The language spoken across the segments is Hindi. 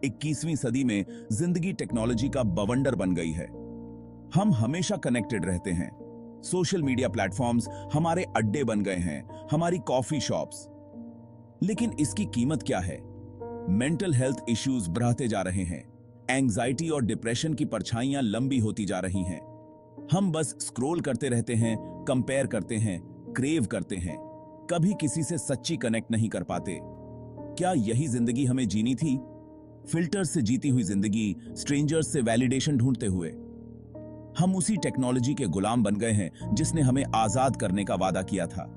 21वीं सदी में जिंदगी टेक्नोलॉजी का बवंडर बन गई है। हम हमेशा कनेक्टेड रहते हैं। सोशल मीडिया प्लेटफॉर्म्स हमारे अड्डे बन गए हैं, हमारी कॉफी शॉप्स। लेकिन इसकी कीमत क्या है? मेंटल हेल्थ इश्यूज बढ़ते जा रहे हैं। एंजाइटी और डिप्रेशन की परछाइयां लंबी होती जा रही हैं। हम बस स्क्रॉल करते रहते हैं, कंपेयर करते हैं, क्रेव करते हैं, कभी किसी से सच्ची कनेक्ट नहीं कर पाते। क्या यही जिंदगी हमें जीनी थी? फिल्टर्स से जीती हुई जिंदगी, स्ट्रेंजर्स से वैलिडेशन ढूंढते हुए। हम उसी टेक्नोलॉजी के गुलाम बन गए हैं जिसने हमें आजाद करने का वादा किया था।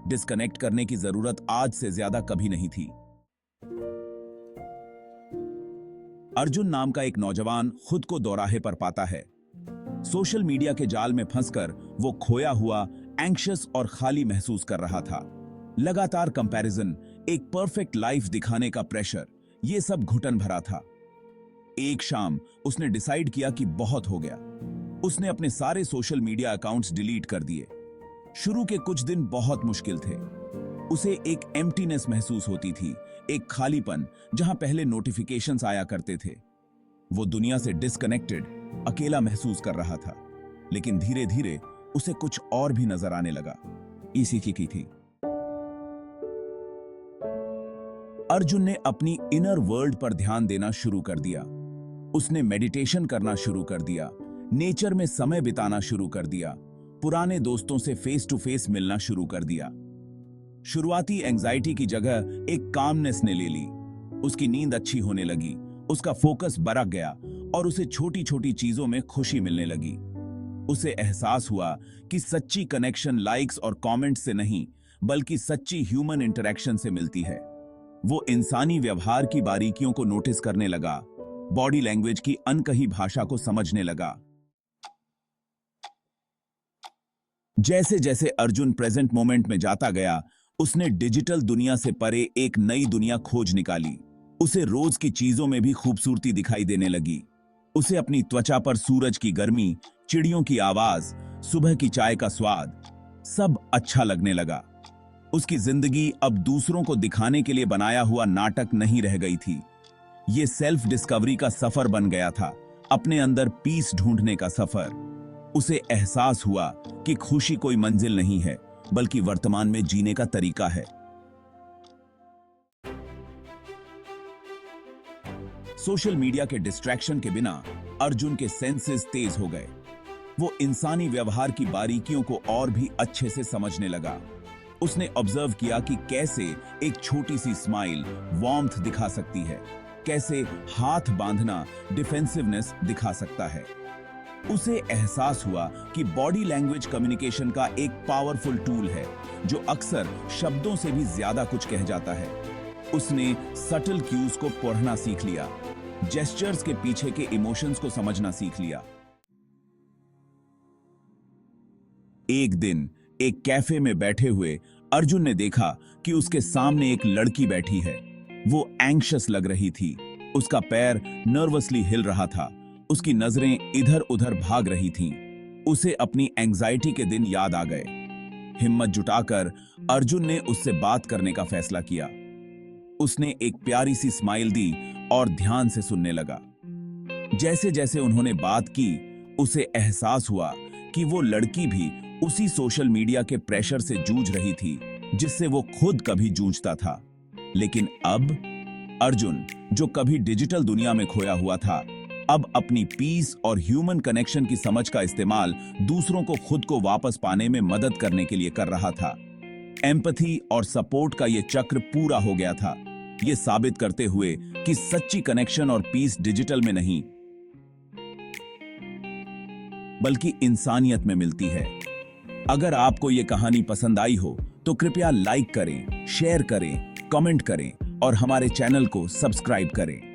डिस्कनेक्ट करने की जरूरत आज से ज्यादा कभी नहीं थी। अर्जुन नाम का एक नौजवान खुद को दोराहे पर पाता है। सोशल मीडिया के जाल में फंसकर वो खोया हुआ, एंग्शियस और खाली महसूस कर रहा था। लगातार कंपैरिजन, एक परफेक्ट लाइफ दिखाने का प्रेशर, ये सब घुटन भरा था। एक शाम उसने डिसाइड किया कि बहुत हो गया। उसने अपने सारे सोशल मीडिया अकाउंट्स डिलीट कर दिए। शुरू के कुछ दिन बहुत मुश्किल थे। उसे एक एम्प्टीनेस महसूस होती थी, एक खालीपन जहां पहले नोटिफिकेशंस आया करते थे। वो दुनिया से डिस्कनेक्टेड, अकेला महसूस कर रहा था। लेकिन धीरे धीरे उसे कुछ और भी नजर आने लगा। इसी की थी। अर्जुन ने अपनी इनर वर्ल्ड पर ध्यान देना शुरू कर दिया। उसने मेडिटेशन करना शुरू कर दिया, नेचर में समय बिताना शुरू कर दिया, पुराने दोस्तों से फेस टू फेस मिलना शुरू कर दिया। शुरुआती एंजाइटी की जगह एक कामनेस ने ले ली। उसकी नींद अच्छी होने लगी, उसका फोकस बरक गया और उसे छोटी छोटी चीजों में खुशी मिलने लगी। उसे एहसास हुआ कि सच्ची कनेक्शन लाइक्स और कमेंट्स से नहीं, बल्कि सच्ची ह्यूमन इंटरेक्शन से मिलती है। वो इंसानी व्यवहार की बारीकियों को नोटिस करने लगा, बॉडी लैंग्वेज की अनकही भाषा को समझने लगा। जैसे जैसे अर्जुन प्रेजेंट मोमेंट में जाता गया, उसने डिजिटल दुनिया से परे एक नई दुनिया खोज निकाली। उसे रोज की चीजों में भी खूबसूरती दिखाई देने लगी। उसे अपनी त्वचा पर सूरज की गर्मी, चिड़ियों की आवाज, सुबह की चाय का स्वाद, सब अच्छा लगने लगा। उसकी जिंदगी अब दूसरों को दिखाने के लिए बनाया हुआ नाटक नहीं रह गई थी। ये सेल्फ डिस्कवरी का सफर बन गया था, अपने अंदर पीस ढूंढने का सफर। उसे एहसास हुआ कि खुशी कोई मंजिल नहीं है, बल्कि वर्तमान में जीने का तरीका है। सोशल मीडिया के डिस्ट्रैक्शन के बिना अर्जुन के सेंसेस तेज हो गए। वो इंसानी व्यवहार की बारीकियों को और भी अच्छे से समझने लगा। उसने ऑब्जर्व किया कि कैसे एक छोटी सी स्माइल वार्मथ दिखा सकती है, कैसे हाथ बांधना डिफेंसिवनेस दिखा सकता है। उसे एहसास हुआ कि बॉडी लैंग्वेज कम्युनिकेशन का एक पावरफुल टूल है, जो अक्सर शब्दों से भी ज्यादा कुछ कह जाता है। उसने सटल क्यूज को पढ़ना सीख लिया, जेस्चर्स के पीछे के इमोशंस को समझना सीख लिया। एक दिन एक कैफे में बैठे हुए अर्जुन ने देखा कि उसके सामने एक लड़की बैठी है। वो एंग्शियस लग रही थी, उसका पैर नर्वसली हिल रहा था, उसकी नजरें इधर उधर भाग रही थीं। उसे अपनी एंजाइटी के दिन याद आ गए। हिम्मत जुटाकर अर्जुन ने उससे बात करने का फैसला किया। उसने एक प्यारी सी स्माइल दी और ध्यान से सुनने लगा। जैसे जैसे उन्होंने बात की, उसे एहसास हुआ कि वो लड़की भी उसी सोशल मीडिया के प्रेशर से जूझ रही थी, जिससे वो खुद कभी जूझता था। लेकिन अब अर्जुन, जो कभी डिजिटल दुनिया में खोया हुआ था, अब अपनी पीस और ह्यूमन कनेक्शन की समझ का इस्तेमाल दूसरों को खुद को वापस पाने में मदद करने के लिए कर रहा था। एम्पैथी और सपोर्ट का यह चक्र पूरा हो गया था, ये साबित करते हुए कि सच्ची कनेक्शन और पीस डिजिटल में नहीं, बल्कि इंसानियत में मिलती है। अगर आपको यह कहानी पसंद आई हो तो कृपया लाइक करें, शेयर करें, कमेंट करें और हमारे चैनल को सब्सक्राइब करें।